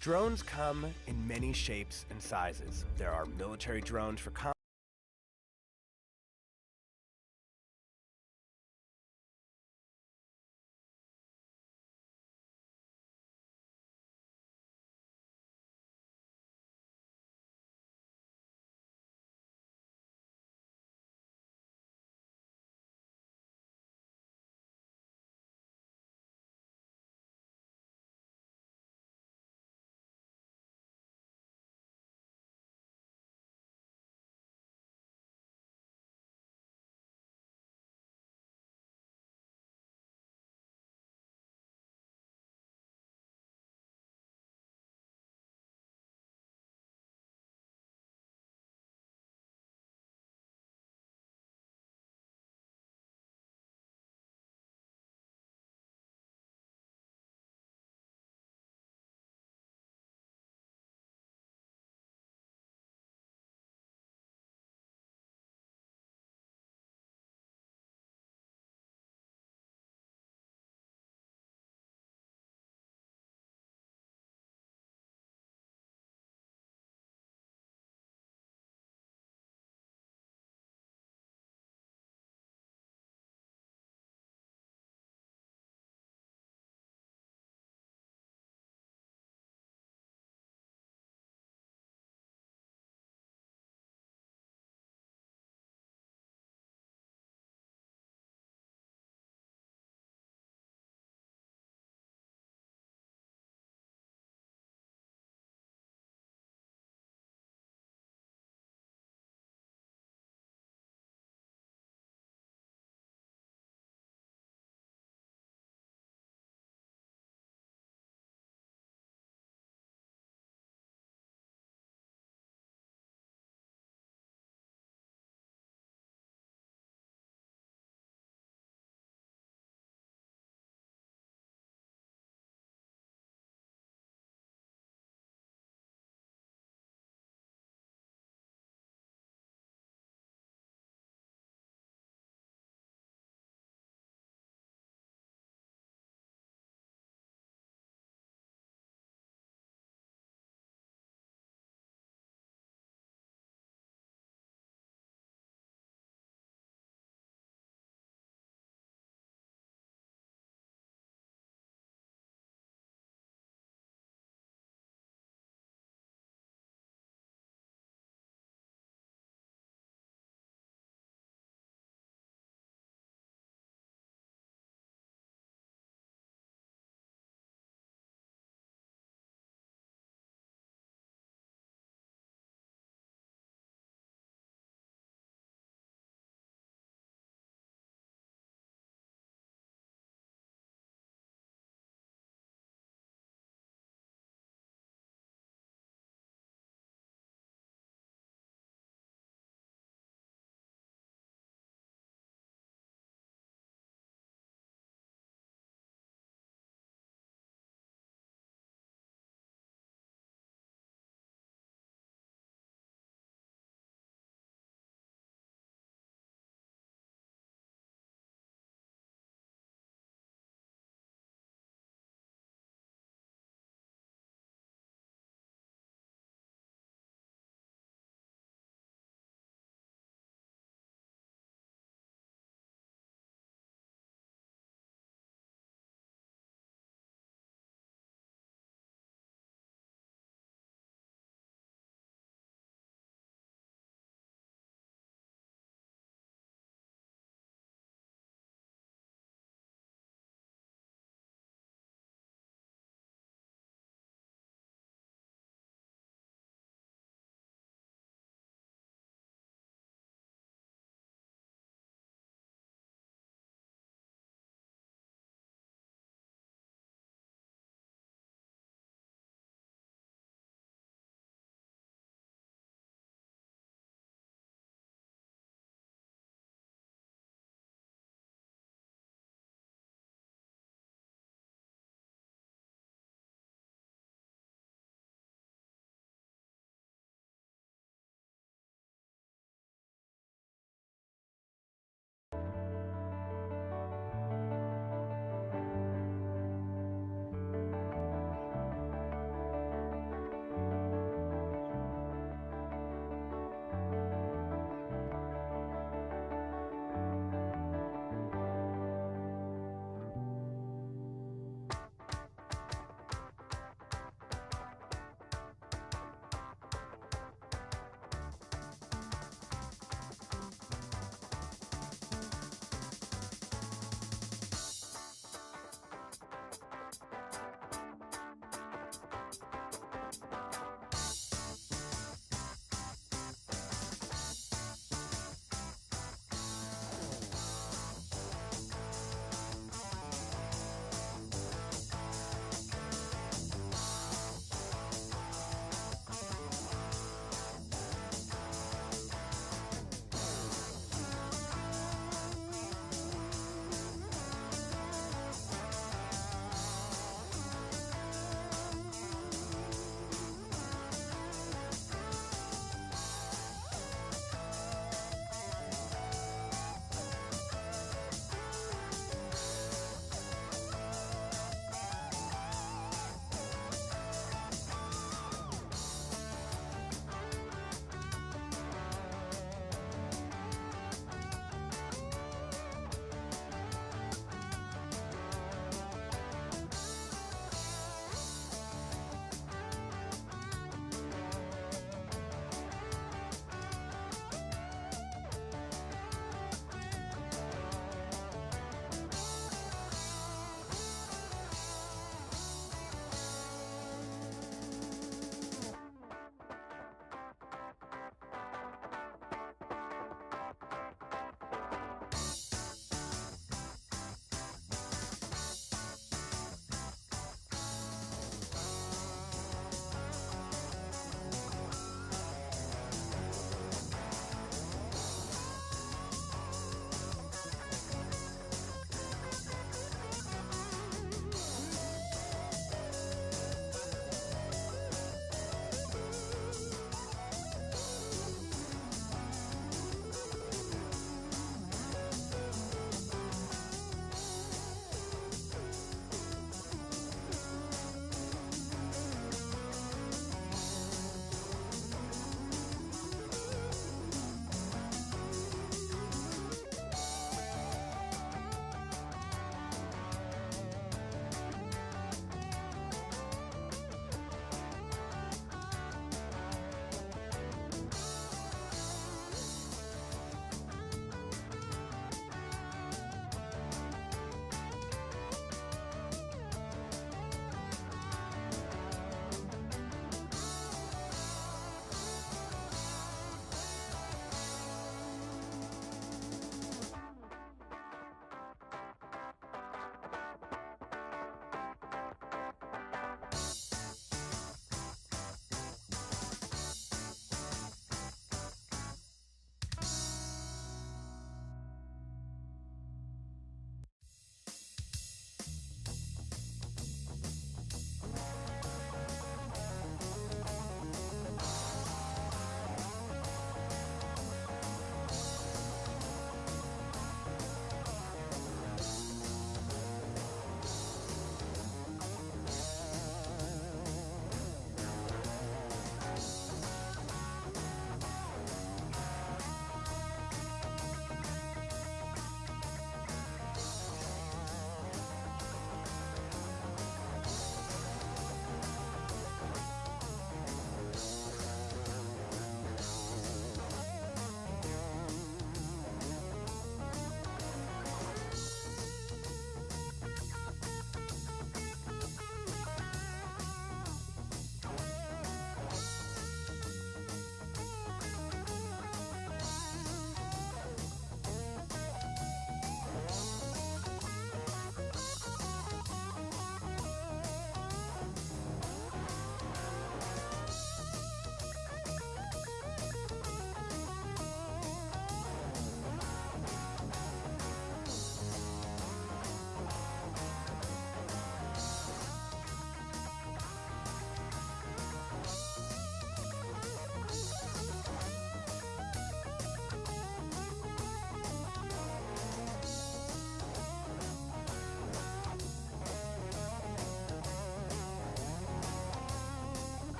Drones come in many shapes and sizes. There are military drones for combat.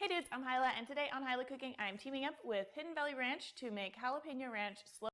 Hey dudes, I'm Hyla, and today on Hyla Cooking, I'm teaming up with Hidden Valley Ranch to make jalapeno ranch slow.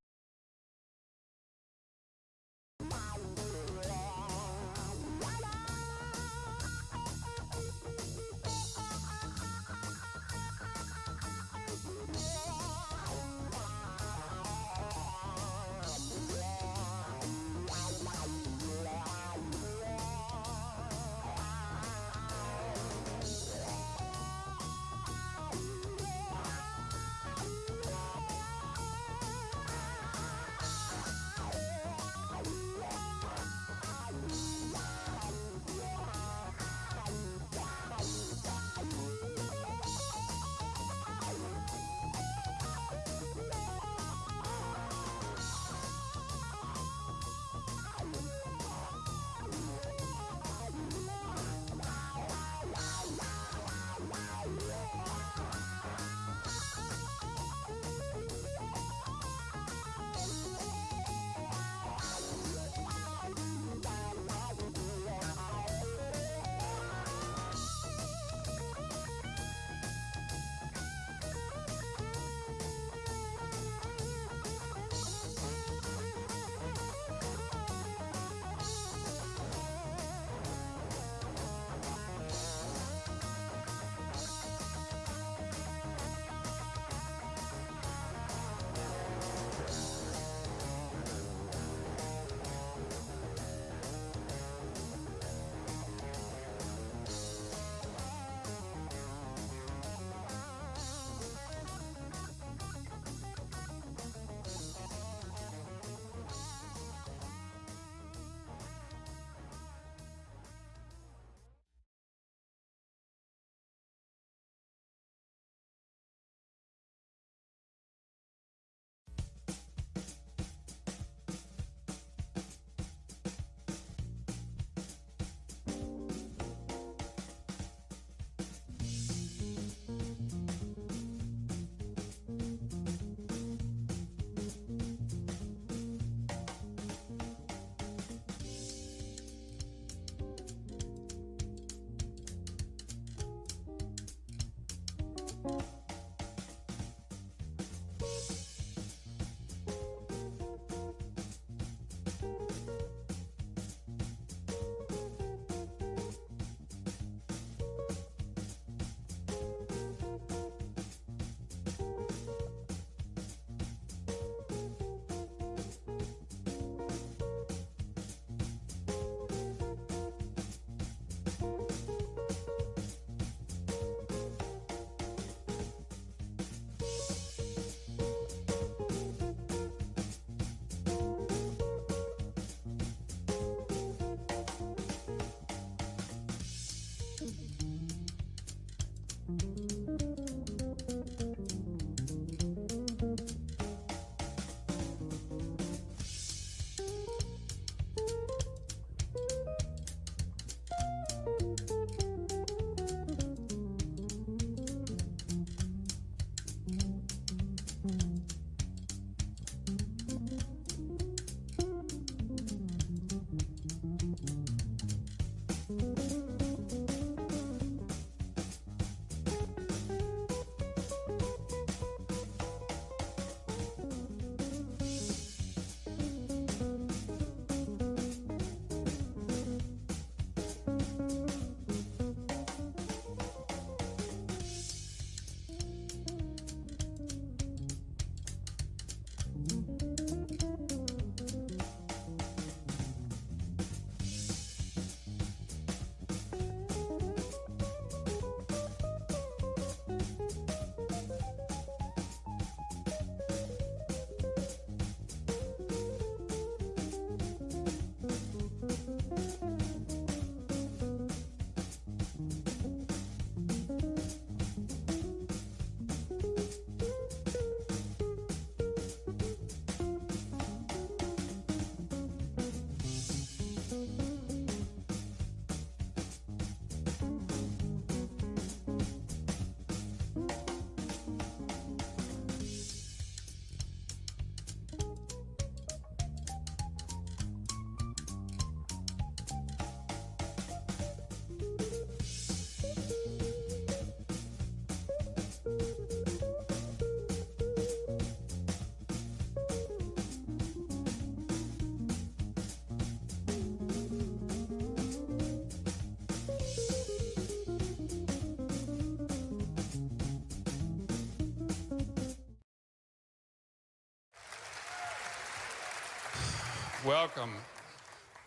Welcome.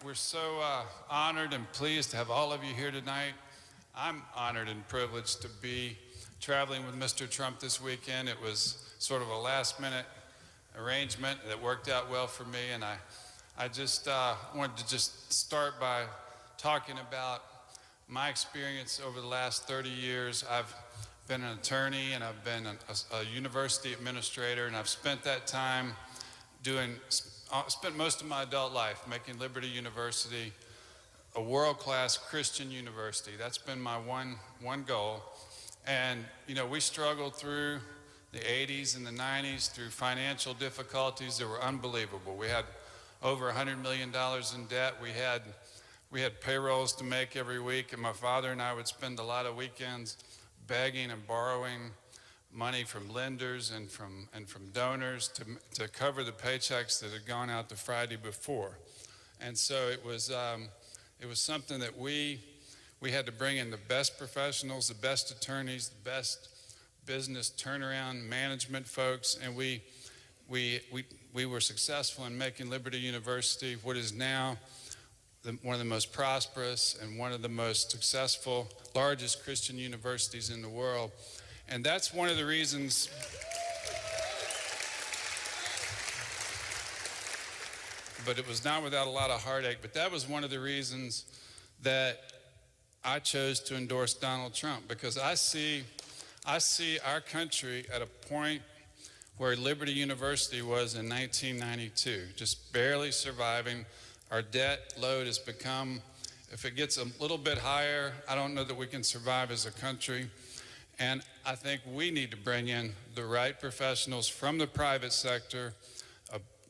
We're so honored and pleased to have all of you here tonight. I'm honored and privileged to be traveling with Mr. Trump this weekend. It was sort of a last-minute arrangement that worked out well for me, and I just wanted to just start by talking about my experience over the last 30 years. I've been an attorney, and I've been a university administrator, and I've spent that time spent most of my adult life making Liberty University a world-class Christian university. That's been my one goal. And you know, we struggled through the 80s and the 90s through financial difficulties that were unbelievable. We had over $100 million in debt. We had payrolls to make every week, and my father and I would spend a lot of weekends begging and borrowing money from lenders and from donors to cover the paychecks that had gone out the Friday before. And so it was something that we had to bring in the best professionals, the best attorneys, the best business turnaround management folks, and we were successful in making Liberty University what is now one of the most prosperous and one of the most successful, largest Christian universities in the world. And that's one of the reasons but it was not without a lot of heartache, but that was one of the reasons that I chose to endorse Donald Trump, because I see our country at a point where Liberty University was in 1992, just barely surviving. Our debt load has become, if it gets a little bit higher, I don't know that we can survive as a country. And I think we need to bring in the right professionals from the private sector,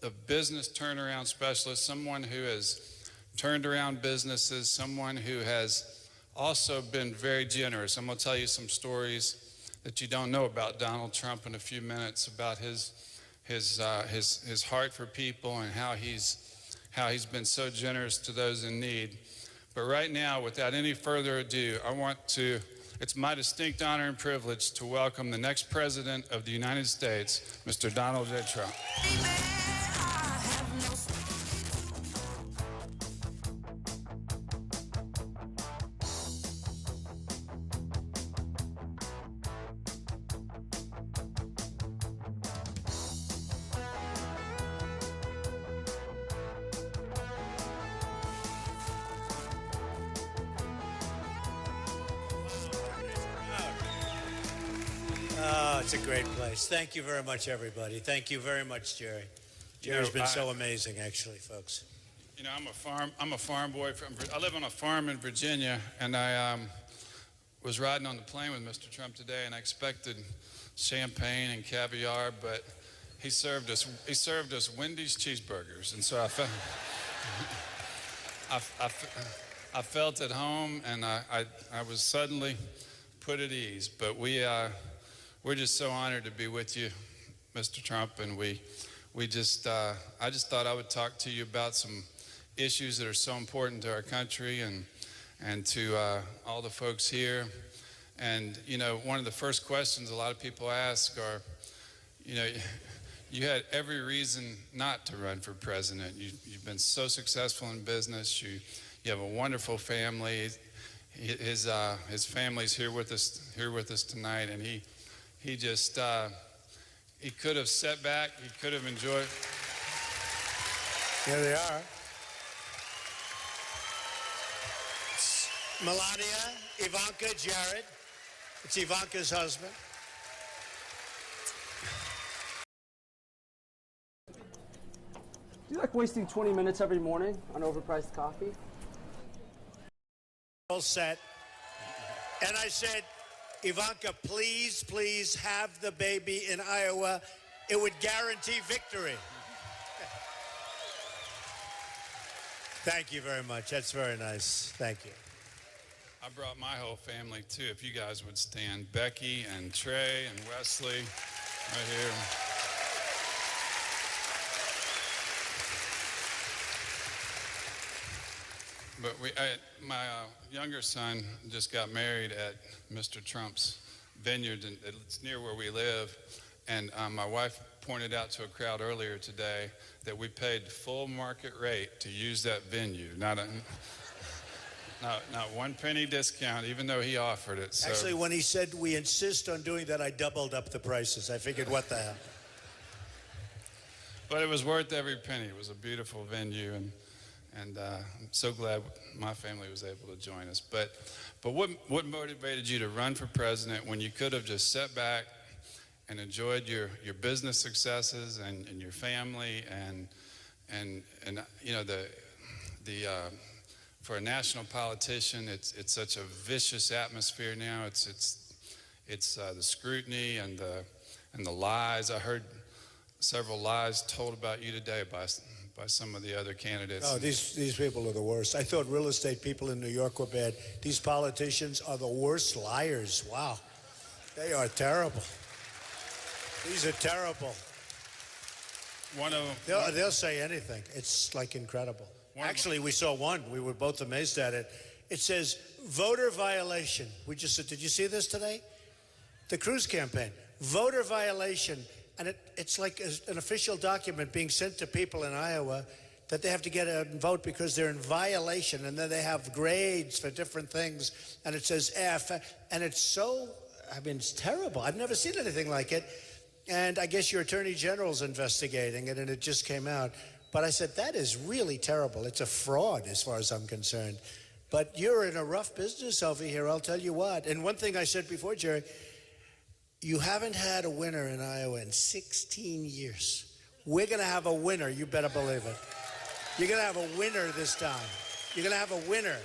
a business turnaround specialist, someone who has turned around businesses, someone who has also been very generous. I'm going to tell you some stories that you don't know about Donald Trump in a few minutes, about his heart for people and how he's been so generous to those in need. But right now, without any further ado, it's my distinct honor and privilege to welcome the next President of the United States, Mr. Donald J. Trump. Oh, it's a great place. Thank you very much, everybody. Thank you very much, Jerry. Jerry's been so amazing, actually, folks. You know, I'm a farm boy. I live on a farm in Virginia, and I was riding on the plane with Mr. Trump today, and I expected champagne and caviar, but he served us Wendy's cheeseburgers, and so I felt at home, and I was suddenly put at ease. But we're just so honored to be with you, Mr. Trump, and I just thought I would talk to you about some issues that are so important to our country and to all the folks here. And you know, one of the first questions a lot of people ask are, you know, you had every reason not to run for president. You've been so successful in business. You have a wonderful family. His family's here with us tonight, and he could have sat back. He could have enjoyed. Here they are. It's Melania, Ivanka, Jared. It's Ivanka's husband. Do you like wasting 20 minutes every morning on overpriced coffee? All set. And I said, Ivanka, please, please have the baby in Iowa. It would guarantee victory. Thank you very much. That's very nice. Thank you. I brought my whole family too. If you guys would stand, Becky and Trey and Wesley, right here. But my younger son just got married at Mr. Trump's vineyard, and it's near where we live. And my wife pointed out to a crowd earlier today that we paid full market rate to use that venue, not one penny discount, even though he offered it. So. Actually, when he said we insist on doing that, I doubled up the prices. I figured, what the hell? But it was worth every penny. It was a beautiful venue, and I'm so glad my family was able to join us. But what motivated you to run for president when you could have just sat back and enjoyed your business successes and your family and you know for a national politician, it's such a vicious atmosphere now. It's the scrutiny and the lies. I heard several lies told about you today by some of the other candidates. Oh, these people are the worst. I thought real estate people in New York were bad. These politicians are the worst liars. Wow. They are terrible. These are terrible. One of them. They'll say anything. It's like incredible. Actually, we saw one. We were both amazed at it. It says voter violation. We just said, did you see this today? The Cruz campaign. Voter violation. And it's like an official document being sent to people in Iowa that they have to get out and vote because they're in violation. And then they have grades for different things. And it says F. And it's so, I mean, it's terrible. I've never seen anything like it. And I guess your attorney general's investigating it, and it just came out. But I said, that is really terrible. It's a fraud as far as I'm concerned. But you're in a rough business over here, I'll tell you what. And one thing I said before, Jerry, you haven't had a winner in Iowa in 16 years. We're going to have a winner, you better believe it. You're going to have a winner this time. You're going to have a winner.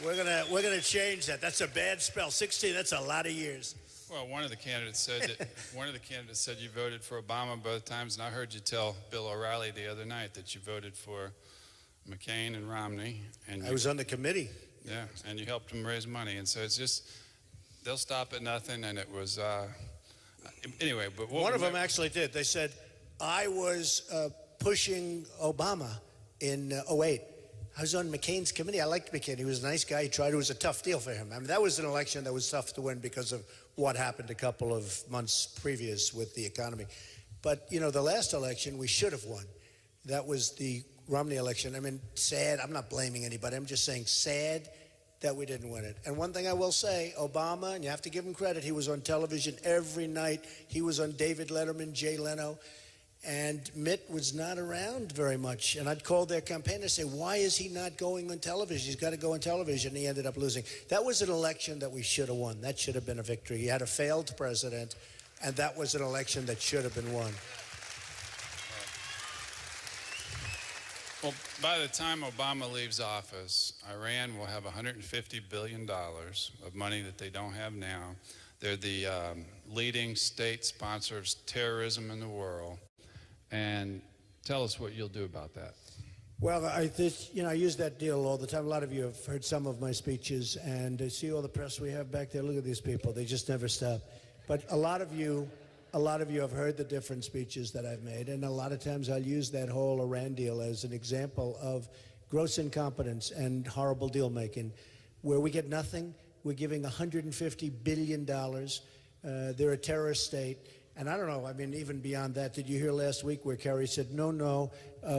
We're going to change that. That's a bad spell. 16, that's a lot of years. Well, one of the candidates said you voted for Obama both times, and I heard you tell Bill O'Reilly the other night that you voted for McCain and Romney. And I was on the committee. Yeah, and you helped them raise money, and so it's just they'll stop at nothing. And it was anyway. But one of them actually did. They said I was pushing Obama in 2008. I was on McCain's committee. I liked McCain. He was a nice guy. He tried. It was a tough deal for him. I mean, that was an election that was tough to win because of what happened a couple of months previous with the economy. But, you know, the last election we should have won. That was the Romney election. I mean, sad. I'm not blaming anybody. I'm just saying sad that we didn't win it. And one thing I will say, Obama, and you have to give him credit, he was on television every night. He was on David Letterman, Jay Leno. And Mitt was not around very much. And I'd call their campaign and say, why is he not going on television? He's got to go on television. And he ended up losing. That was an election that we should have won. That should have been a victory. He had a failed president, and that was an election that should have been won. Well, by the time Obama leaves office, Iran will have $150 billion of money that they don't have now. They're the leading state sponsor of terrorism in the world. And tell us what you'll do about that. Well, I use that deal all the time. A lot of you have heard some of my speeches, and see all the press we have back there. Look at these people; they just never stop. But a lot of you have heard the different speeches that I've made, and a lot of times I'll use that whole Iran deal as an example of gross incompetence and horrible deal making, where we get nothing. We're giving $150 billion. They're a terrorist state. And I don't know, I mean, even beyond that, did you hear last week where Kerry said, no,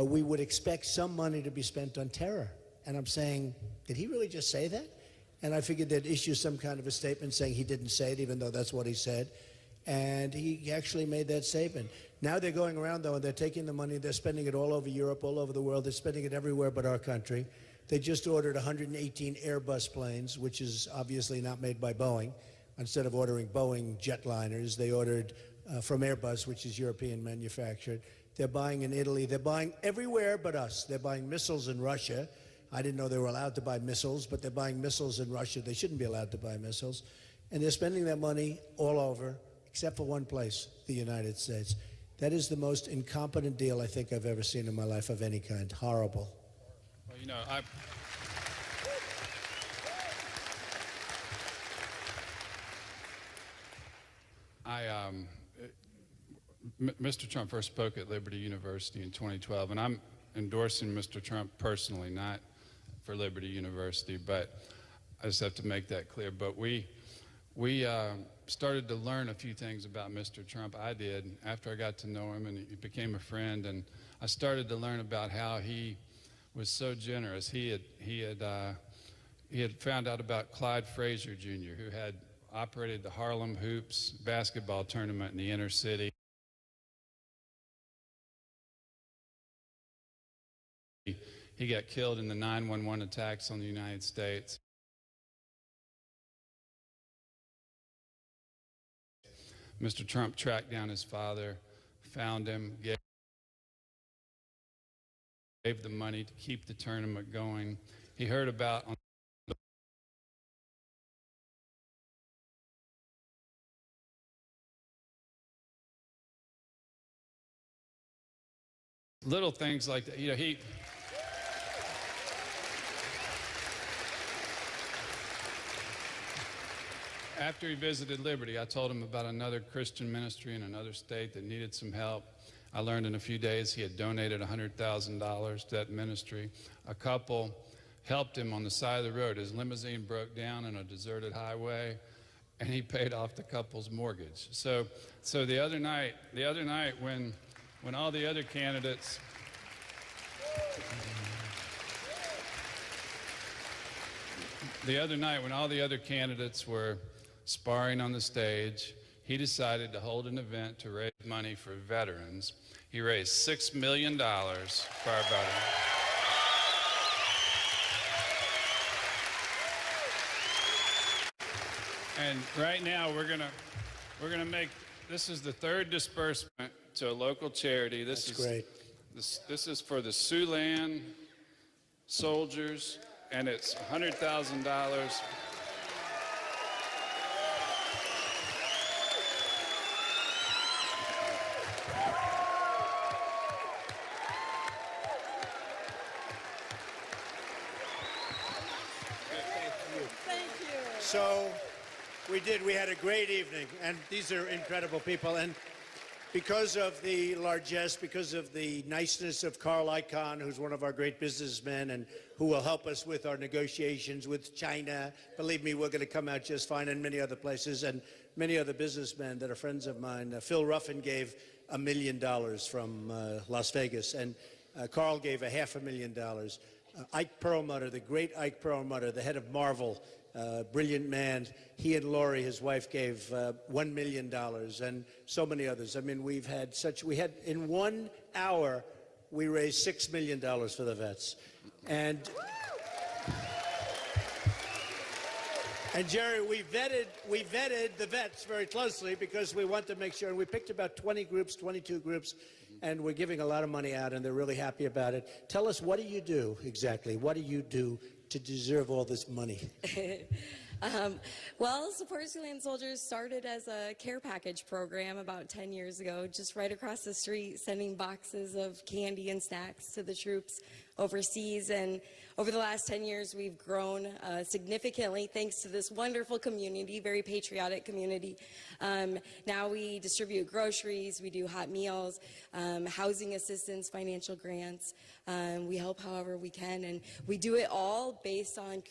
we would expect some money to be spent on terror? And I'm saying, did he really just say that? And I figured they'd issue some kind of a statement saying he didn't say it, even though that's what he said. And he actually made that statement. Now they're going around, though, and they're taking the money, they're spending it all over Europe, all over the world. They're spending it everywhere but our country. They just ordered 118 Airbus planes, which is obviously not made by Boeing. Instead of ordering Boeing jetliners, they ordered from Airbus, which is European manufactured. They're buying in Italy. They're buying everywhere but us. They're buying missiles in Russia. I didn't know they were allowed to buy missiles, but they're buying missiles in Russia. They shouldn't be allowed to buy missiles. And they're spending their money all over, except for one place, the United States. That is the most incompetent deal I think I've ever seen in my life of any kind. Horrible. Well, you know, Mr. Trump first spoke at Liberty University in 2012, and I'm endorsing Mr. Trump personally, not for Liberty University, but I just have to make that clear. But we started to learn a few things about Mr. Trump. I did, after I got to know him and he became a friend, and I started to learn about how he was so generous. He had found out about Clyde Frazier Jr., who had operated the Harlem Hoops basketball tournament in the inner city. He got killed in the 9/11 attacks on the United States. Mr. Trump tracked down his father, found him, gave the money to keep the tournament going. He heard about little things like that. You know, after he visited Liberty, I told him about another Christian ministry in another state that needed some help. I learned in a few days he had donated $100,000 to that ministry. A couple helped him on the side of the road. His limousine broke down on a deserted highway, and he paid off the couple's mortgage. So the other night when all the other candidates were sparring on the stage, he decided to hold an event to raise money for veterans. He raised $6 million for our veterans. And right now we're gonna make, this is the third disbursement to a local charity. This is great. This is for the Sioux soldiers, and it's $100,000. So we had a great evening, and these are incredible people. And because of the largesse, because of the niceness of Carl Icahn, who's one of our great businessmen and who will help us with our negotiations with China, believe me, we're going to come out just fine, and many other places, and many other businessmen that are friends of mine. Phil Ruffin gave $1 million from Las Vegas, and Carl gave $500,000. Ike Perlmutter, the great Ike Perlmutter, the head of Marvel, brilliant man. He and Lori, his wife, gave $1 million, and so many others. I mean, we had in 1 hour, we raised $6 million for the vets. And Jerry, we vetted the vets very closely because we want to make sure, and we picked about 20 groups, 22 groups, and we're giving a lot of money out, and they're really happy about it. Tell us, what do you do exactly? What do you do to deserve all this money? Well, Support Siouxland Soldiers started as a care package program about 10 years ago, just right across the street, sending boxes of candy and snacks to the troops overseas. And over the last 10 years, we've grown significantly thanks to this wonderful community, very patriotic community. Now we distribute groceries, we do hot meals, housing assistance, financial grants. We help however we can, and we do it all based on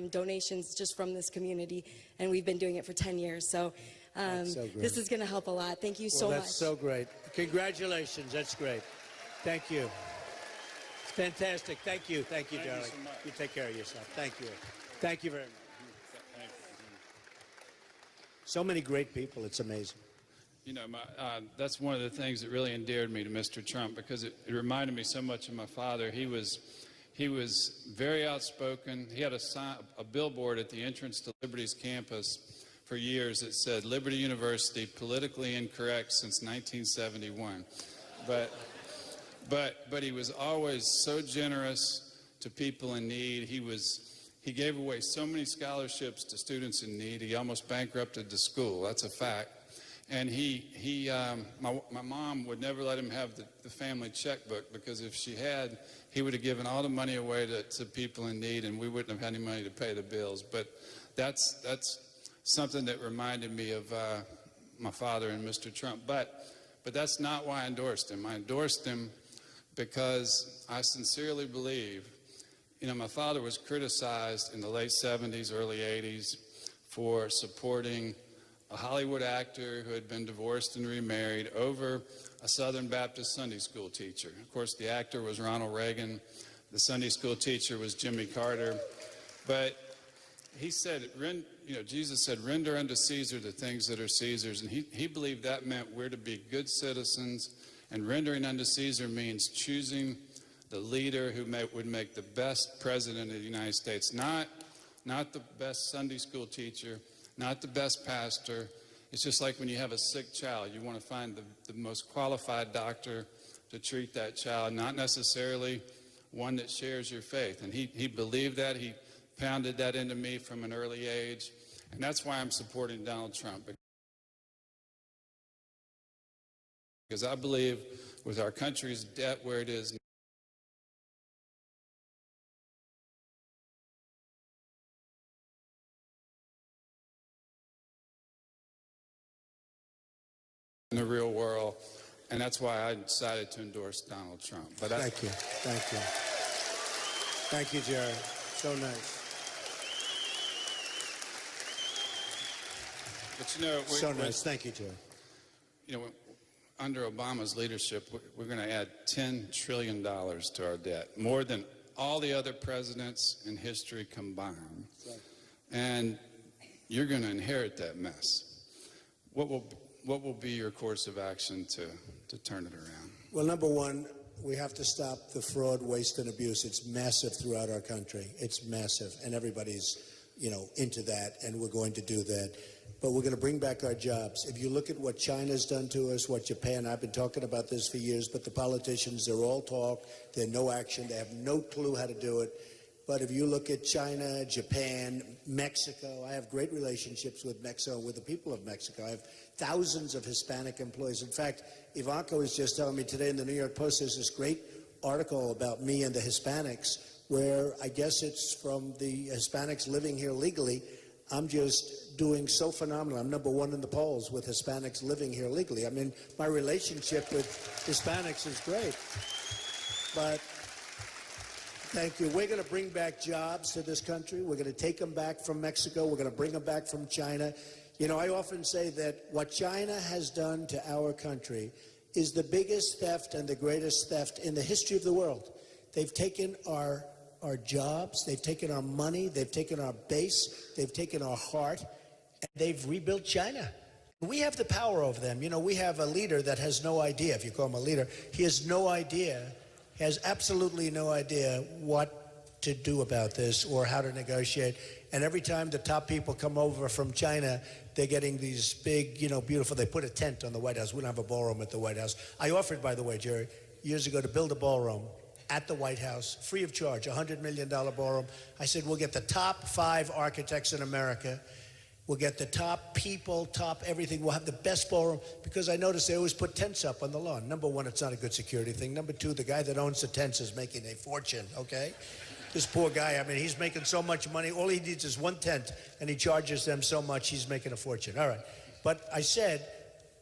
donations just from this community, and we've been doing it for 10 years. So, this is going to help a lot. Thank you so much. That's so great. Congratulations. That's great. Thank you. It's fantastic. Thank you. Thank you, darling. So much. You take care of yourself. Thank you. Thank you very much. Thank you. So many great people. It's amazing. You know, that's one of the things that really endeared me to Mr. Trump, because it reminded me so much of my father. He was very outspoken. He had a billboard at the entrance to Liberty's campus for years that said, "Liberty University, politically incorrect since 1971." But he was always so generous to people in need. He gave away so many scholarships to students in need. He almost bankrupted the school. That's a fact. And my mom would never let him have the family checkbook, because if she had, he would have given all the money away to people in need, and we wouldn't have had any money to pay the bills. But that's something that reminded me of my father and Mr. Trump. But that's not why I endorsed him. I endorsed him because I sincerely believe, you know, my father was criticized in the late 70s, early 80s for supporting a Hollywood actor who had been divorced and remarried, over a Southern Baptist Sunday school teacher. Of course, the actor was Ronald Reagan. The Sunday school teacher was Jimmy Carter. But he said, Jesus said, render unto Caesar the things that are Caesar's. And he believed that meant we're to be good citizens. And rendering unto Caesar means choosing the leader who would make the best president of the United States, not the best Sunday school teacher, not the best pastor. It's just like when you have a sick child, you want to find the most qualified doctor to treat that child, not necessarily one that shares your faith. And he believed that. He pounded that into me from an early age. And that's why I'm supporting Donald Trump. Because I believe with our country's debt where it is in the real world, and that's why I decided to endorse Donald Trump. But Thank you. Thank you, Jerry. So nice. But you know, So nice. Thank you, Jerry. You know, under Obama's leadership, we're going to add $10 trillion to our debt, more than all the other presidents in history combined. And you're going to inherit that mess. What will be your course of action to turn it around? Well, number one, we have to stop the fraud, waste, and abuse. It's massive throughout our country. It's massive, and everybody's, into that, and we're going to do that. But we're going to bring back our jobs. If you look at what China's done to us, what Japan, I've been talking about this for years, but the politicians, they're all talk, they're no action, they have no clue how to do it. But if you look at China, Japan, Mexico, I have great relationships with Mexico, with the people of Mexico. I have thousands of Hispanic employees. In fact, Ivanka was just telling me today in the New York Post, there's this great article about me and the Hispanics, where I guess it's from the Hispanics living here legally. I'm just doing so phenomenal. I'm number one in the polls with Hispanics living here legally. I mean, my relationship with Hispanics is great. But thank you. We're going to bring back jobs to this country. We're going to take them back from Mexico. We're going to bring them back from China. I often say that what China has done to our country is the biggest theft and the greatest theft in the history of the world. They've taken our jobs, they've taken our money, they've taken our base, they've taken our heart, and they've rebuilt China. We have the power over them. We have a leader that has no idea, if you call him a leader, he has no idea, has absolutely no idea what to do about this or how to negotiate. And every time the top people come over from China, they're getting these big, beautiful, they put a tent on the White House. We don't have a ballroom at the White House. I offered, by the way, Jerry, years ago to build a ballroom at the White House, free of charge, $100 million ballroom. I said, we'll get the top 5 architects in America. We'll get the top people, top everything. We'll have the best ballroom, because I noticed they always put tents up on the lawn. Number one, it's not a good security thing. Number two, the guy that owns the tents is making a fortune, okay? This poor guy, he's making so much money. All he needs is one tent, and he charges them so much, he's making a fortune. All right. But I said,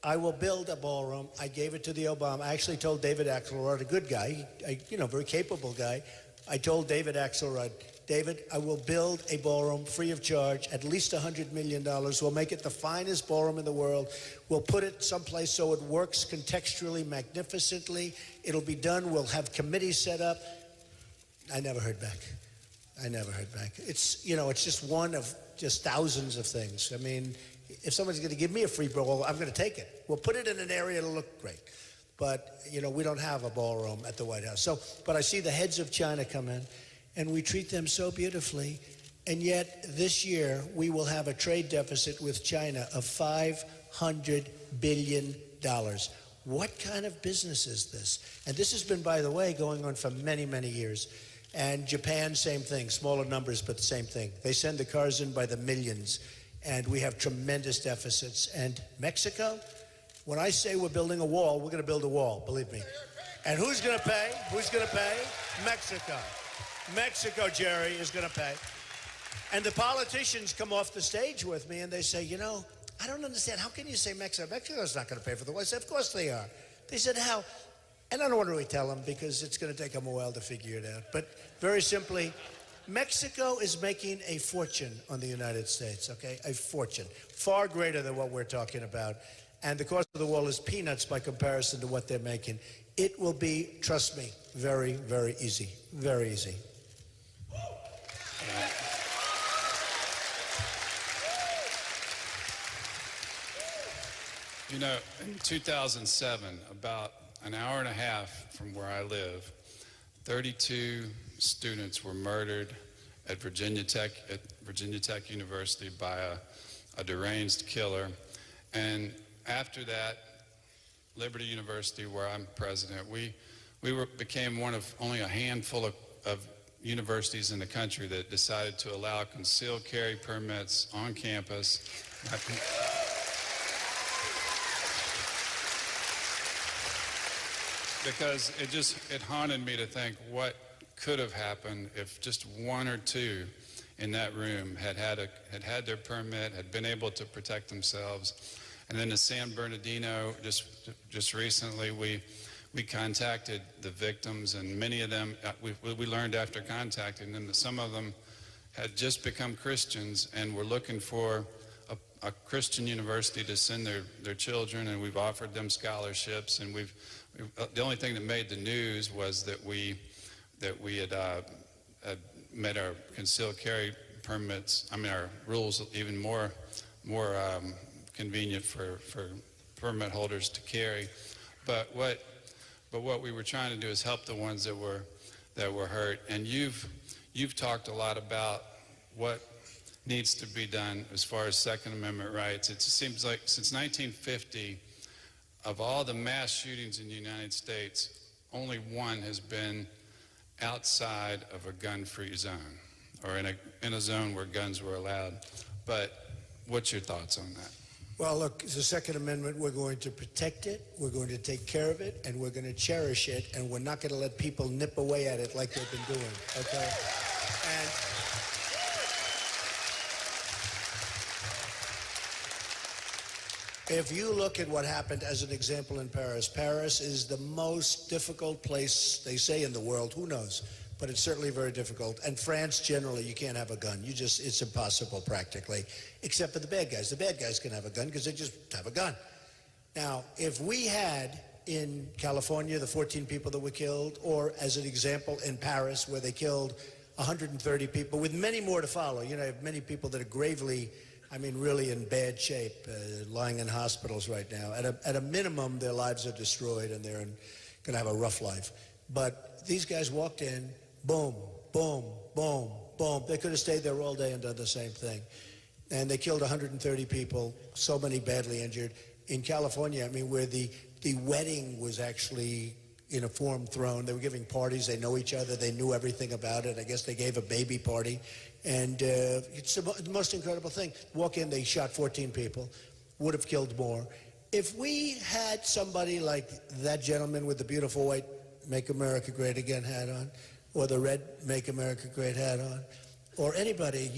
I will build a ballroom. I gave it to the Obama. I actually told David Axelrod, a good guy, very capable guy. I told David Axelrod, David, I will build a ballroom free of charge, at least $100 million. We'll make it the finest ballroom in the world. We'll put it someplace so it works contextually, magnificently. It'll be done. We'll have committees set up. I never heard back. It's, it's just one of just thousands of things. If someone's going to give me a free ballroom, I'm going to take it. We'll put it in an area that'll look great. But, we don't have a ballroom at the White House. But I see the heads of China come in, and we treat them so beautifully. And yet, this year, we will have a trade deficit with China of $500 billion. What kind of business is this? And this has been, by the way, going on for many, many years. And Japan, same thing, smaller numbers, but the same thing. They send the cars in by the millions, and we have tremendous deficits. And Mexico, when I say we're building a wall, we're going to build a wall, believe me. And who's going to pay? Who's going to pay? Mexico. Mexico, Jerry, is going to pay. And the politicians come off the stage with me, and they say, I don't understand. How can you say Mexico? Mexico's not going to pay for the wall. I said, of course they are. They said, how? And I don't want to really tell them, because it's going to take them a while to figure it out. But very simply, Mexico is making a fortune on the United States, okay? A fortune. Far greater than what we're talking about. And the cost of the wall is peanuts by comparison to what they're making. It will be, trust me, very, very easy. Very easy. You know, in 2007, about an hour and a half from where I live, 32 students were murdered at Virginia Tech University by a deranged killer. And after that, Liberty University, where I'm president, we became one of only a handful of universities in the country that decided to allow concealed carry permits on campus. Because it haunted me to think what could have happened if just one or two in that room had their permit, had been able to protect themselves. And then in San Bernardino, just recently, we contacted the victims, and many of them, we learned after contacting them that some of them had just become Christians and were looking for a Christian university to send their children, and we've offered them scholarships, and the only thing that made the news was that we had made our concealed carry permits, our rules even more convenient for permit holders to carry. But what we were trying to do is help the ones that were hurt. And you've talked a lot about what needs to be done as far as Second Amendment rights. It seems like since 1950, of all the mass shootings in the United States, only one has been outside of a gun-free zone, or in a zone where guns were allowed. But what's your thoughts on that? Well, look, the Second Amendment, we're going to protect it, we're going to take care of it, and we're going to cherish it, and we're not going to let people nip away at it like they've been doing, okay? And if you look at what happened as an example in Paris, Paris is the most difficult place, they say, in the world. Who knows? But it's certainly very difficult. And France, generally, you can't have a gun. It's impossible, practically, except for the bad guys. The bad guys can have a gun because they just have a gun. Now, if we had in California the 14 people that were killed, or as an example in Paris where they killed 130 people, with many more to follow. You know, many people that are gravely, really in bad shape, lying in hospitals right now. At a minimum, their lives are destroyed and they're going to have a rough life. But these guys walked in, boom, boom, boom, boom. They could have stayed there all day and done the same thing. And they killed 130 people, so many badly injured. In California, where the wedding was actually in a form thrown. They were giving parties. They know each other. They knew everything about it. I guess they gave a baby party. And it's the most incredible thing. Walk in, they shot 14 people. Would have killed more. If we had somebody like that gentleman with the beautiful white Make America Great Again hat on, or the red Make America Great hat on, or anybody,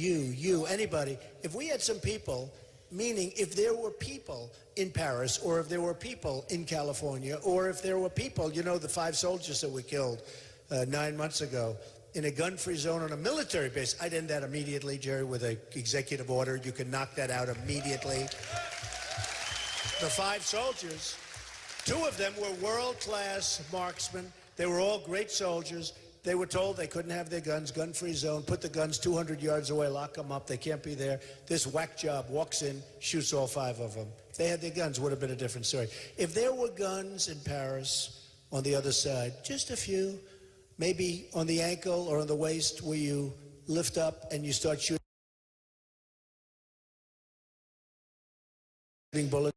anybody, if we had some people, meaning if there were people in Paris, or if there were people in California, or if there were people, the 5 soldiers that were killed 9 months ago, in a gun-free zone on a military base, I'd end that immediately, Jerry, with an executive order. You can knock that out immediately. The 5 soldiers, 2 of them were world-class marksmen. They were all great soldiers. They were told they couldn't have their guns, gun-free zone, put the guns 200 yards away, lock them up, they can't be there. This whack job walks in, shoots all 5 of them. If they had their guns, it would have been a different story. If there were guns in Paris on the other side, just a few, maybe on the ankle or on the waist where you lift up and you start shooting bullets.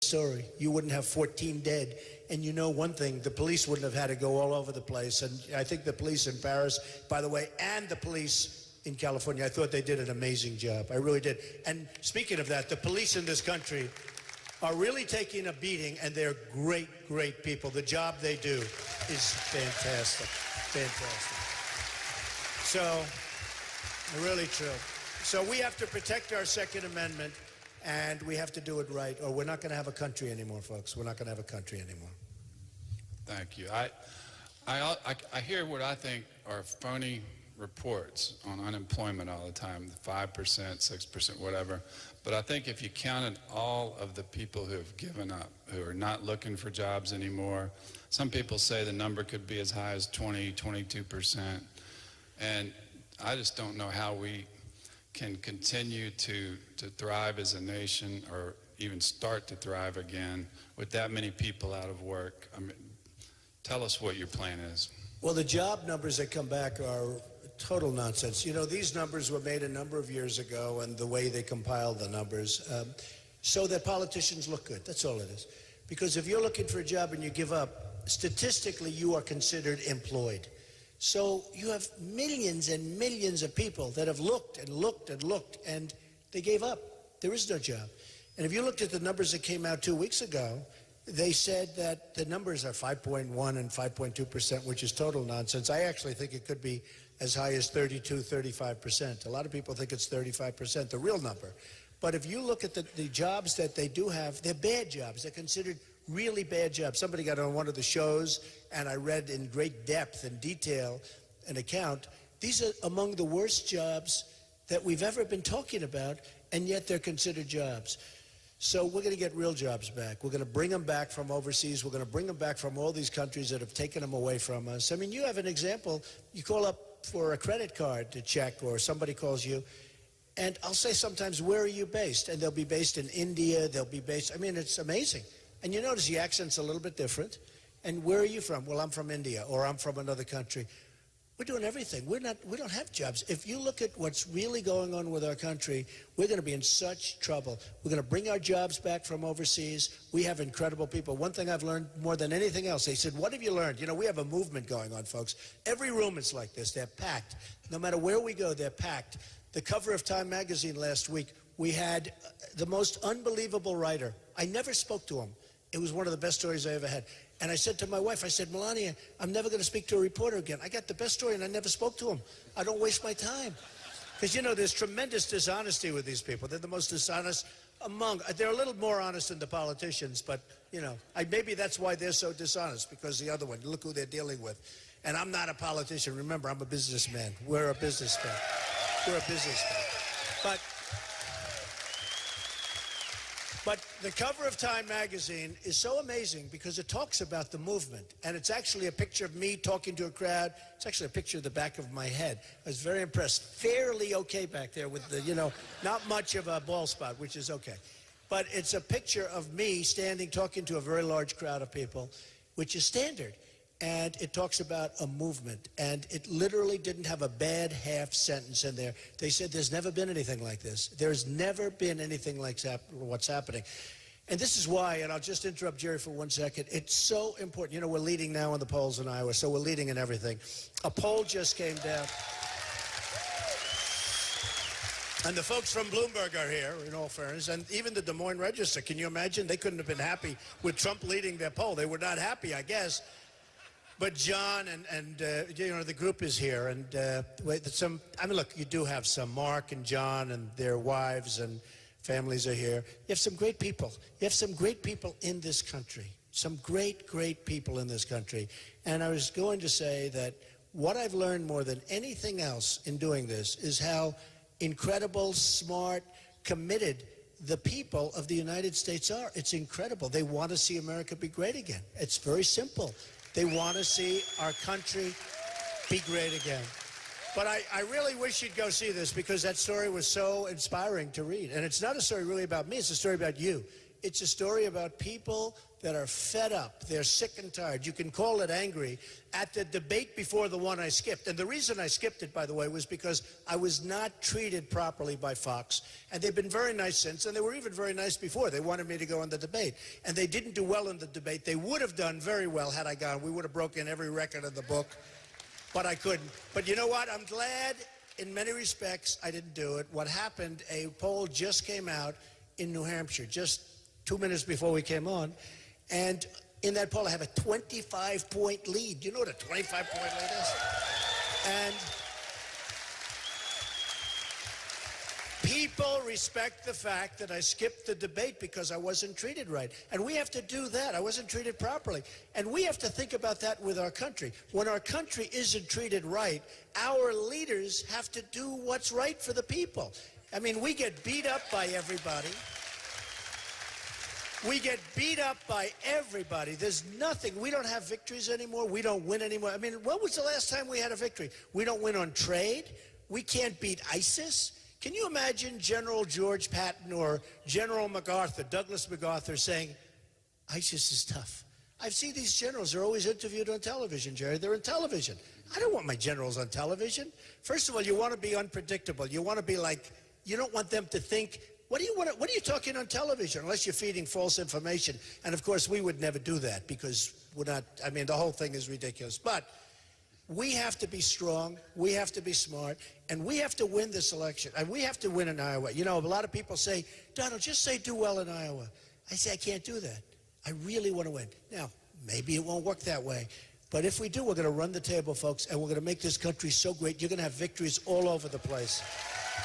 Story. You wouldn't have 14 dead. And you know one thing, the police wouldn't have had to go all over the place. And I think the police in Paris, by the way, and the police in California, I thought they did an amazing job. I really did. And speaking of that, the police in this country are really taking a beating, and they're great, great people. The job they do is fantastic. Fantastic. So, really true. So we have to protect our Second Amendment. And we have to do it right, or we're not going to have a country anymore, folks. We're not going to have a country anymore. Thank you. I hear what I think are phony reports on unemployment all the time, 5%, 6%, whatever. But I think if you counted all of the people who have given up, who are not looking for jobs anymore, some people say the number could be as high as 20, 22%. And I just don't know how we can continue to thrive as a nation, or even start to thrive again, with that many people out of work. I mean, tell us what your plan is. Well, the job numbers that come back are total nonsense. You know, these numbers were made a number of years ago, and the way they compiled the numbers, so that politicians look good. That's all it is. Because if you're looking for a job and you give up, statistically you are considered employed. So you have millions and millions of people that have looked and looked and looked, and they gave up. There is no job. And if you looked at the numbers that came out 2 weeks ago, they said that the numbers are 5.1 and 5.2%, which is total nonsense. I actually think it could be as high as 32, 35%. A lot of people think it's 35%, the real number. But if you look at the jobs that they do have, they're bad jobs. They're considered really bad jobs. Somebody got on one of the shows, and I read in great depth and detail an account. These are among the worst jobs that we've ever been talking about, and yet they're considered jobs. So we're going to get real jobs back. We're going to bring them back from overseas. We're going to bring them back from all these countries that have taken them away from us. I mean, you have an example. You call up for a credit card to check, or somebody calls you, and I'll say sometimes, where are you based? And they'll be based in India. They'll be based, I mean, it's amazing. And you notice the accent's a little bit different. And where are you from? Well, I'm from India, or I'm from another country. We're doing everything. We don't have jobs. If you look at what's really going on with our country, we're going to be in such trouble. We're going to bring our jobs back from overseas. We have incredible people. One thing I've learned more than anything else, they said, what have you learned? You know, we have a movement going on, folks. Every room is like this. They're packed. No matter where we go, they're packed. The cover of Time magazine last week, we had the most unbelievable writer. I never spoke to him. It was one of the best stories I ever had. And I said to my wife, I said, Melania, I'm never going to speak to a reporter again. I got the best story, and I never spoke to him. I don't waste my time. Because, you know, there's tremendous dishonesty with these people. They're the most dishonest among. They're a little more honest than the politicians, but, you know, maybe that's why they're so dishonest, because the other one, look who they're dealing with. And I'm not a politician. Remember, I'm a businessman. We're a businessman. We're a businessman. But the cover of Time magazine is so amazing because it talks about the movement. And it's actually a picture of me talking to a crowd. It's actually a picture of the back of my head. I was very impressed. Fairly okay back there with the, you know, not much of a bald spot, which is okay. But it's a picture of me standing talking to a very large crowd of people, which is standard. And it talks about a movement. And it literally didn't have a bad half sentence in there. They said there's never been anything like this. There's never been anything like what's happening. And this is why, and I'll just interrupt Jerry for 1 second, it's so important. You know, we're leading now in the polls in Iowa, so we're leading in everything. A poll just came down. And the folks from Bloomberg are here, in all fairness, and even the Des Moines Register. Can you imagine? They couldn't have been happy with Trump leading their poll. They were not happy, I guess. But John and you know, the group is here, and I mean, look, you do have some. Mark and John and their wives and families are here. You have some great people. You have some great people in this country. Some great, great people in this country. And I was going to say that what I've learned more than anything else in doing this is how incredible, smart, committed the people of the United States are. It's incredible. They want to see America be great again. It's very simple. They want to see our country be great again. But I really wish you'd go see this, because that story was so inspiring to read. And it's not a story really about me. It's a story about you. It's a story about people that are fed up. They're sick and tired. You can call it angry at the debate before the one I skipped. And the reason I skipped it, by the way, was because I was not treated properly by Fox. And they've been very nice since, and they were even very nice before. They wanted me to go in the debate. And they didn't do well in the debate. They would have done very well had I gone. We would have broken every record in the book. But I couldn't. But you know what? I'm glad, in many respects, I didn't do it. What happened, a poll just came out in New Hampshire, just 2 minutes before we came on. And in that poll, I have a 25-point lead. Do you know what a 25-point lead is? And People respect the fact that I skipped the debate because I wasn't treated right. And we have to do that. I wasn't treated properly. And we have to think about that with our country. When our country isn't treated right, our leaders have to do what's right for the people. I mean, we get beat up by everybody. We get beat up by everybody. There's nothing. We don't have victories anymore. We don't win anymore. I mean, when was the last time we had a victory? We don't win on trade. We can't beat ISIS. Can you imagine General George Patton or General MacArthur, Douglas MacArthur, saying, ISIS is tough? I've seen these generals. They're always interviewed on television, Jerry. They're on television. I don't want my generals on television. First of all, you want to be unpredictable. You want to be like, you don't want them to think, what are you talking on television? Unless you're feeding false information. And of course, we would never do that because we're not, I mean, the whole thing is ridiculous. But we have to be strong, we have to be smart, and we have to win this election. And we have to win in Iowa. You know, a lot of people say, Donald, just say do well in Iowa. I say, I can't do that. I really want to win. Now, maybe it won't work that way. But if we do, we're going to run the table, folks, and we're going to make this country so great. You're going to have victories all over the place.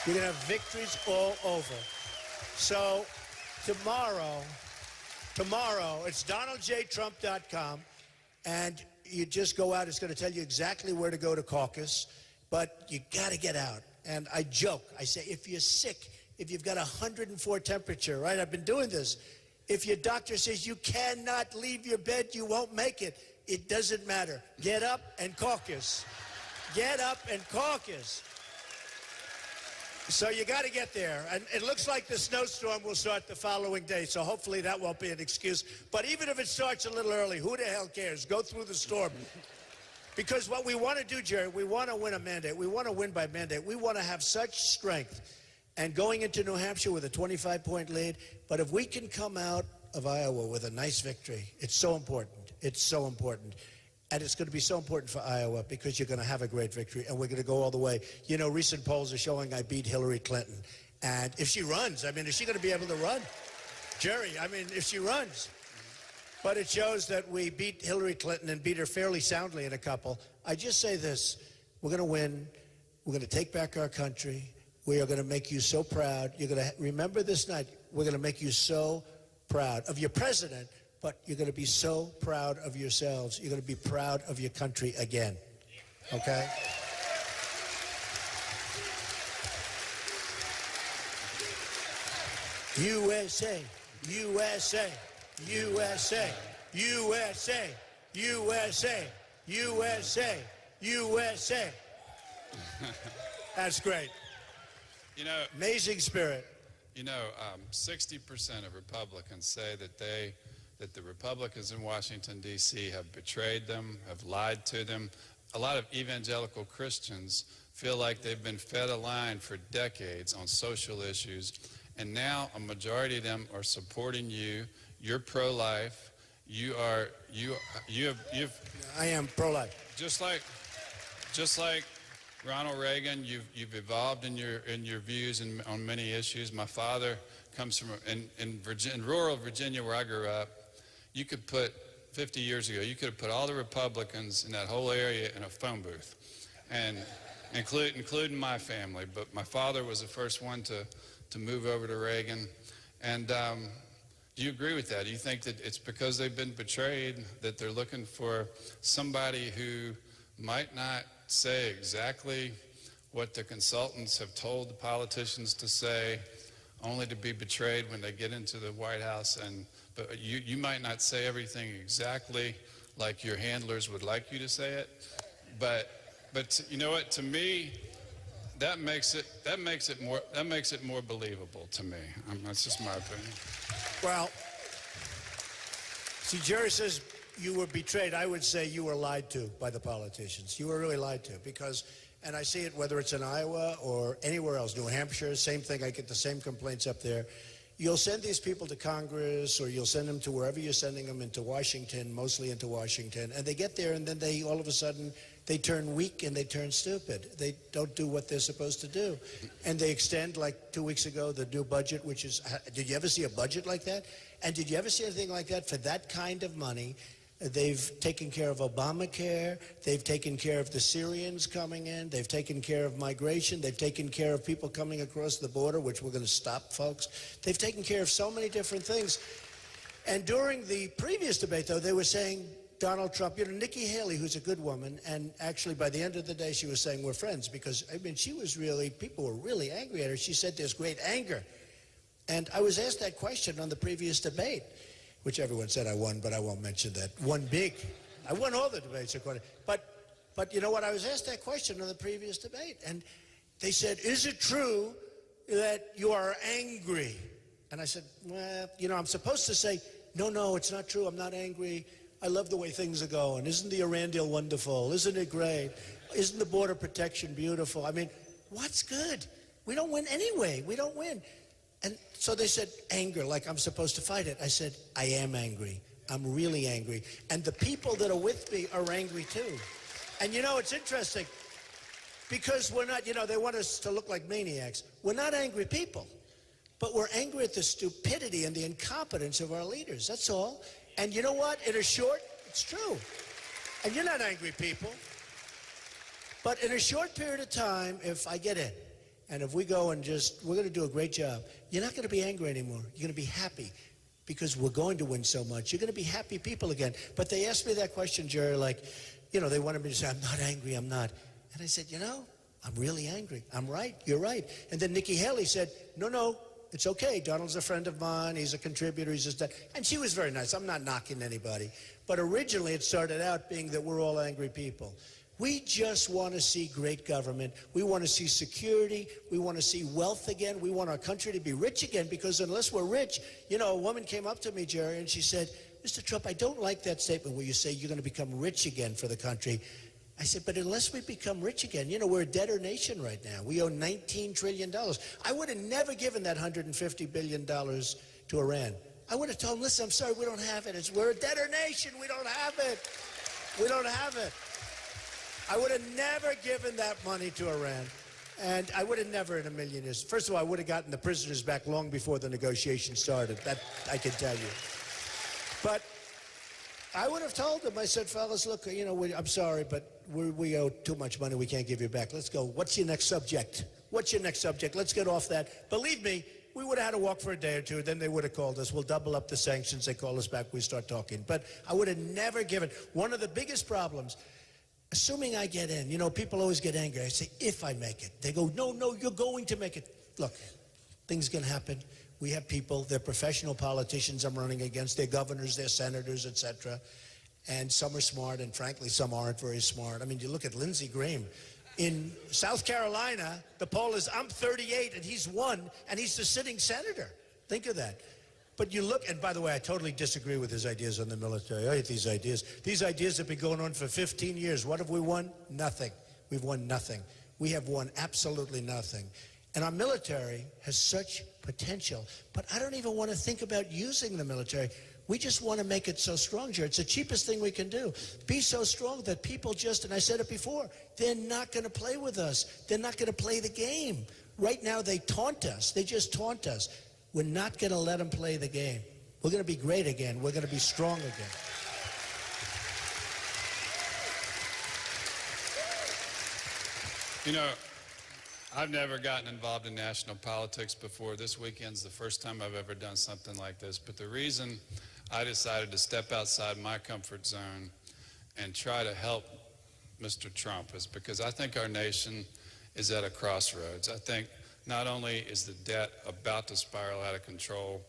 You're going to have victories all over. So tomorrow, it's DonaldJTrump.com, and you just go out. It's going to tell you exactly where to go to caucus, but you got to get out. And I joke. I say, if you're sick, if you've got 104 temperature, right? I've been doing this. If your doctor says you cannot leave your bed, you won't make it. It doesn't matter. Get up and caucus. Get up and caucus. So you got to get there. And it looks like the snowstorm will start the following day, so hopefully that won't be an excuse. But even if it starts a little early, who the hell cares? Go through the storm. Because what we want to do, Jerry, we want to win a mandate. We want to win by mandate. We want to have such strength. And going into New Hampshire with a 25-point lead, but if we can come out of Iowa with a nice victory, it's so important. It's so important. And it's going to be so important for Iowa because you're going to have a great victory, and we're going to go all the way. You know, recent polls are showing I beat Hillary Clinton. And if she runs, I mean, is she going to be able to run? Jerry, I mean, if she runs. But it shows that we beat Hillary Clinton and beat her fairly soundly in a couple. I just say this. We're going to win. We're going to take back our country. We are going to make you so proud. You're going to remember this night. We're going to make you so proud of your president, but you're going to be so proud of yourselves. You're going to be proud of your country again. Okay? USA, USA, USA, USA, USA, USA, USA. That's great. You know, amazing spirit. You know, 60% of Republicans say that the Republicans in Washington, D.C. have betrayed them, have lied to them. A lot of evangelical Christians feel like they've been fed a line for decades on social issues, and now a majority of them are supporting you. You're pro-life. I am pro-life. Just like Ronald Reagan, you've evolved in your views on many issues. My father comes from in rural Virginia, where I grew up. You could put 50 years ago, you could have put all the Republicans in that whole area in a phone booth, and including my family. But my father was the first one to move over to Reagan. And do you agree with that? Do you think that it's because they've been betrayed that they're looking for somebody who might not say exactly what the consultants have told the politicians to say, only to be betrayed when they get into the White House? But you might not say everything exactly like your handlers would like you to say it. But you know what? To me, that makes it more believable to me. That's just my opinion. Well, see, Jerry says you were betrayed. I would say you were lied to by the politicians. You were really lied to because, and I see it whether it's in Iowa or anywhere else, New Hampshire, same thing. I get the same complaints up there. You'll send these people to Congress, or you'll send them to wherever you're sending them, into Washington, mostly into Washington, and they get there and then they all of a sudden they turn weak and they turn stupid. They don't do what they're supposed to do. And they extend, like 2 weeks ago, the new budget, which is, did you ever see a budget like that? And did you ever see anything like that for that kind of money? They've taken care of Obamacare. They've taken care of the Syrians coming in. They've taken care of migration. They've taken care of people coming across the border, which we're going to stop, folks. They've taken care of so many different things. And during the previous debate, though, they were saying, Donald Trump, you know, Nikki Haley, who's a good woman, and actually by the end of the day, she was saying we're friends because, I mean, she was really, people were really angry at her. She said there's great anger. And I was asked that question on the previous debate, which everyone said I won, but I won't mention that. Won big. I won all the debates, according. But you know what? I was asked that question on the previous debate, and they said, "Is it true that you are angry?" And I said, "Well, you know, I'm supposed to say, no, it's not true. I'm not angry. I love the way things are going. Isn't the Iran deal wonderful? Isn't it great? Isn't the border protection beautiful? I mean, what's good? We don't win anyway. We don't win." And so they said, anger, like I'm supposed to fight it. I said, I am angry. I'm really angry. And the people that are with me are angry too. And you know, it's interesting because we're not, you know, they want us to look like maniacs. We're not angry people, but we're angry at the stupidity and the incompetence of our leaders. That's all. And you know what? In a short, it's true. And you're not angry people. But in a short period of time, if I get in, and if we go and we're going to do a great job, you're not going to be angry anymore. You're going to be happy because we're going to win so much. You're going to be happy people again. But they asked me that question, Jerry, like, you know, they wanted me to say, I'm not angry, I'm not. And I said, you know, I'm really angry. I'm right, you're right. And then Nikki Haley said, no, it's okay. Donald's a friend of mine. He's a contributor. He's just that. And she was very nice. I'm not knocking anybody. But originally it started out being that we're all angry people. We just want to see great government. We want to see security. We want to see wealth again. We want our country to be rich again because unless we're rich, you know, a woman came up to me, Jerry, and she said, Mr. Trump, I don't like that statement where you say you're going to become rich again for the country. I said, but unless we become rich again, you know, we're a debtor nation right now. We owe $19 trillion. I would have never given that $150 billion to Iran. I would have told them, listen, I'm sorry, we don't have it. We're a debtor nation. We don't have it. We don't have it. I would have never given that money to Iran. And I would have never in a million years. First of all, I would have gotten the prisoners back long before the negotiation started. That I can tell you. But I would have told them, I said, fellas, look, you know, I'm sorry, but we owe too much money. We can't give you back. Let's go. What's your next subject? What's your next subject? Let's get off that. Believe me, we would have had to walk for a day or two. Then they would have called us. We'll double up the sanctions. They call us back. We start talking. But I would have never given. One of the biggest problems, assuming I get in, you know, people always get angry. I say, if I make it. They go, no, you're going to make it. Look, things can happen. We have people, they're professional politicians I'm running against. They're governors, they're senators, etc. And some are smart, and frankly, some aren't very smart. I mean, you look at Lindsey Graham. In South Carolina, the poll is, I'm 38, and he's won, and he's the sitting senator. Think of that. But you look, and by the way, I totally disagree with his ideas on the military. I hate these ideas. These ideas have been going on for 15 years. What have we won? Nothing. We've won nothing. We have won absolutely nothing. And our military has such potential, but I don't even want to think about using the military. We just want to make it so strong, Jared. It's the cheapest thing we can do. Be so strong that people just, and I said it before, they're not going to play with us. They're not going to play the game. Right now, they taunt us. They just taunt us. We're not going to let them play the game. We're going to be great again. We're going to be strong again. You know, I've never gotten involved in national politics before. This weekend's the first time I've ever done something like this. But the reason I decided to step outside my comfort zone and try to help Mr. Trump is because I think our nation is at a crossroads. I think not only is the debt about to spiral out of control,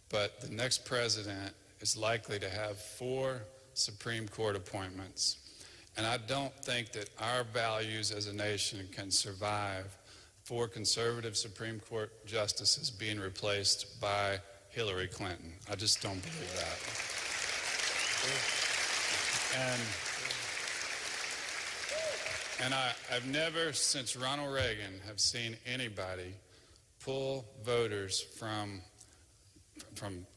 but the next president is likely to have 4 Supreme Court appointments. And I don't think that our values as a nation can survive 4 conservative Supreme Court justices being replaced by Hillary Clinton. I just don't believe that. And I've never, since Ronald Reagan, have seen anybody pull voters from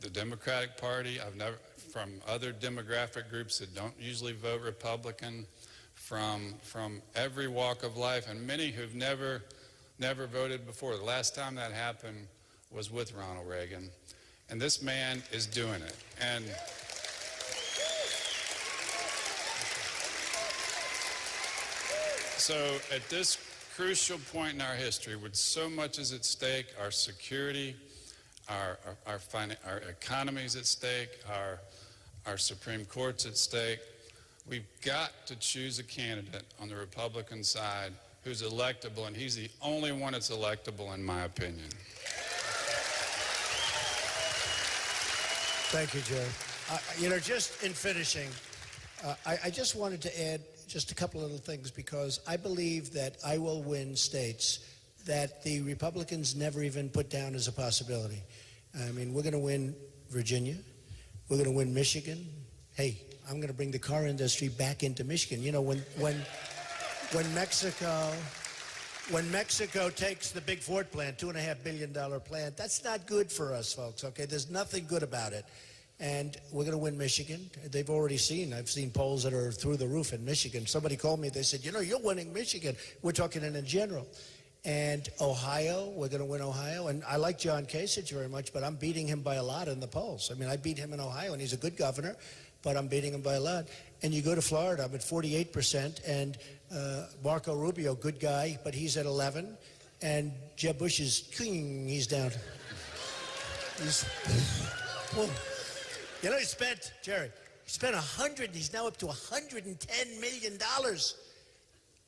the Democratic Party. I've never, from other demographic groups that don't usually vote Republican, from every walk of life, and many who've never voted before. The last time that happened was with Ronald Reagan. And this man is doing it. And So at this crucial point in our history, with so much is at stake, our security, our economies at stake, our Supreme Court's at stake, we've got to choose a candidate on the Republican side who's electable, and he's the only one that's electable, in my opinion. Thank you, Jerry. Just in finishing, I just wanted to add just a couple of little things, because I believe that I will win states that the Republicans never even put down as a possibility. I mean, we're going to win Virginia. We're going to win Michigan. Hey, I'm going to bring the car industry back into Michigan. You know, when Mexico takes the big Ford plant, $2.5 billion plant, that's not good for us, folks, okay? There's nothing good about it. And we're going to win Michigan. They've already seen, I've seen polls that are through the roof in Michigan. Somebody called me, they said, you know, you're winning Michigan. We're talking in general. And Ohio, we're going to win Ohio. And I like John Kasich very much, but I'm beating him by a lot in the polls. I mean, I beat him in Ohio, and he's a good governor, but I'm beating him by a lot. And you go to Florida, I'm at 48%, and Marco Rubio, good guy, but he's at 11, and Jeb Bush is, he's down. Well, you know, he spent 100, he's now up to $110 million.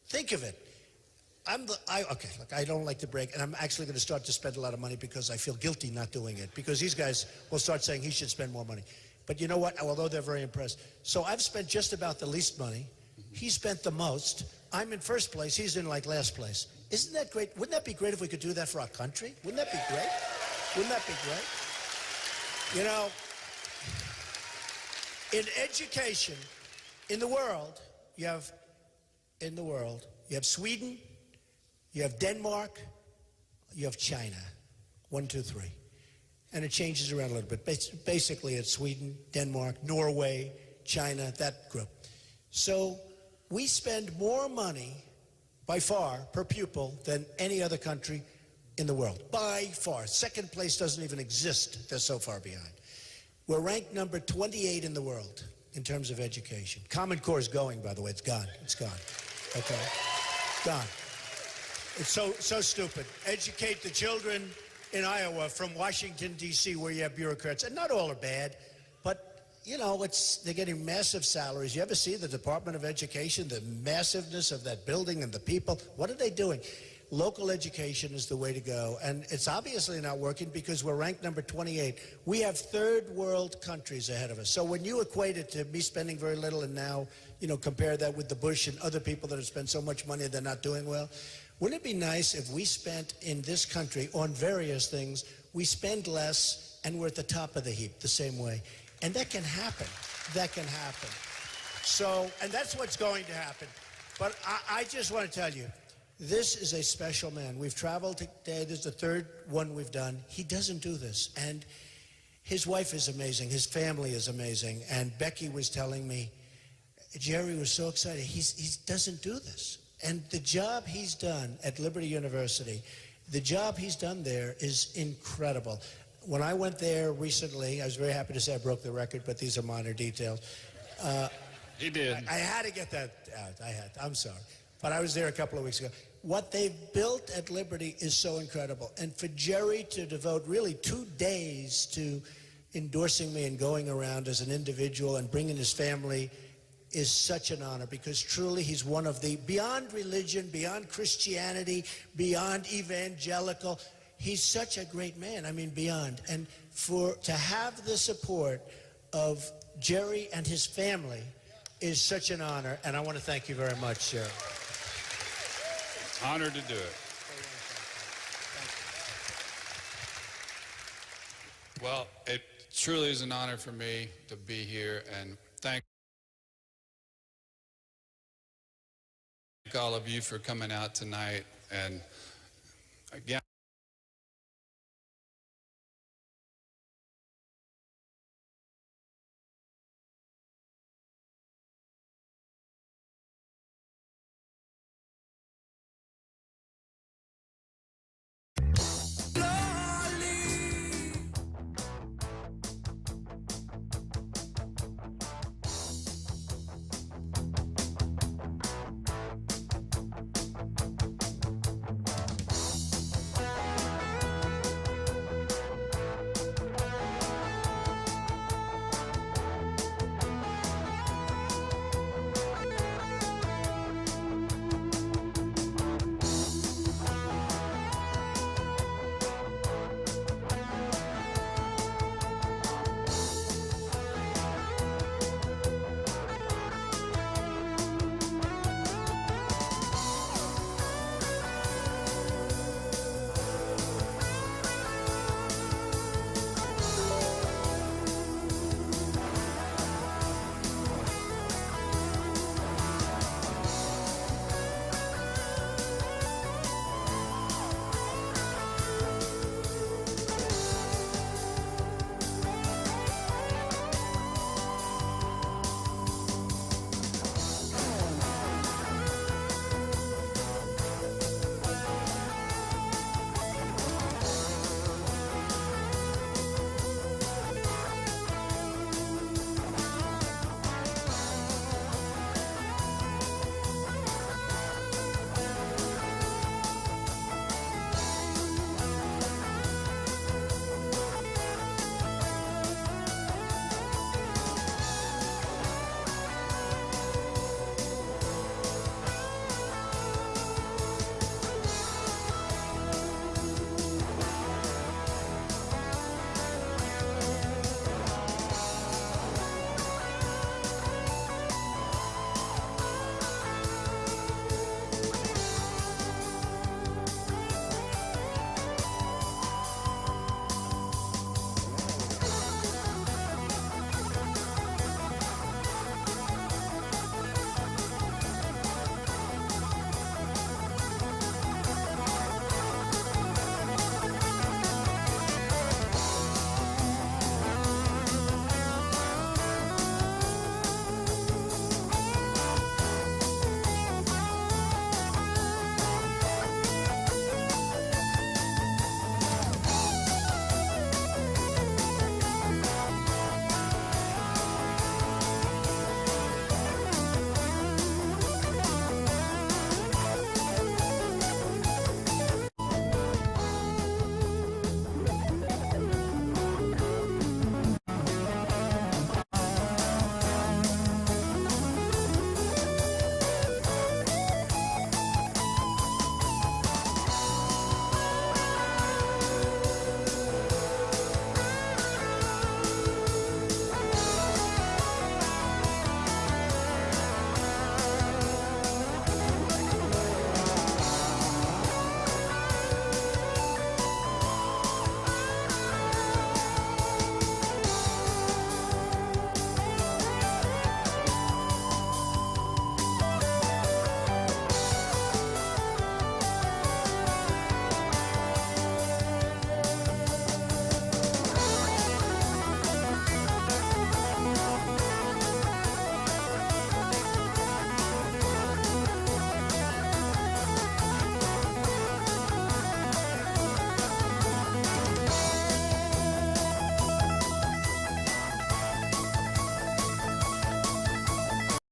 Think of it. Okay, look, I don't like to brag, and I'm actually going to start to spend a lot of money because I feel guilty not doing it, because these guys will start saying he should spend more money. But you know what? Although they're very impressed. So I've spent just about the least money. He spent the most. I'm in first place. He's in like last place. Isn't that great? Wouldn't that be great if we could do that for our country? Wouldn't that be great? Wouldn't that be great? You know, in education, in the world, you have Sweden, you have Denmark, you have China. 1, 2, 3. And it changes around a little bit. Basically, it's Sweden, Denmark, Norway, China, that group. So we spend more money, by far, per pupil than any other country in the world. By far. Second place doesn't even exist. They're so far behind. We're ranked number 28 in the world in terms of education. Common Core is going, by the way. It's gone. It's gone. Okay? Gone. It's so stupid. Educate the children in Iowa from Washington, D.C., where you have bureaucrats. And not all are bad, but, you know, they're getting massive salaries. You ever see the Department of Education, the massiveness of that building and the people? What are they doing? Local education is the way to go, and it's obviously not working because we're ranked number 28. We have third world countries ahead of us. So when you equate it to me spending very little and now, you know, compare that with the Bush and other people that have spent so much money they're not doing well, wouldn't it be nice if we spent in this country on various things, we spend less and we're at the top of the heap the same way? And that can happen. That can happen. So, and that's what's going to happen. But I just want to tell you, this is a special man. We've traveled today. This is the third one we've done. He doesn't do this. And his wife is amazing. His family is amazing. And Becky was telling me, Jerry was so excited. He doesn't do this. And the job he's done at Liberty University, the job he's done there is incredible. When I went there recently, I was very happy to say I broke the record, but these are minor details. He did. I had to get that out. I'm sorry. But I was there a couple of weeks ago. What they've built at Liberty is so incredible. And for Jerry to devote really 2 days to endorsing me and going around as an individual and bringing his family is such an honor, because truly he's one of the, beyond religion, beyond Christianity, beyond evangelical, he's such a great man. I mean, beyond. And to have the support of Jerry and his family is such an honor. And I want to thank you very much, Jerry. Honored to do it. Well, it truly is an honor for me to be here, and thank all of you for coming out tonight. And again,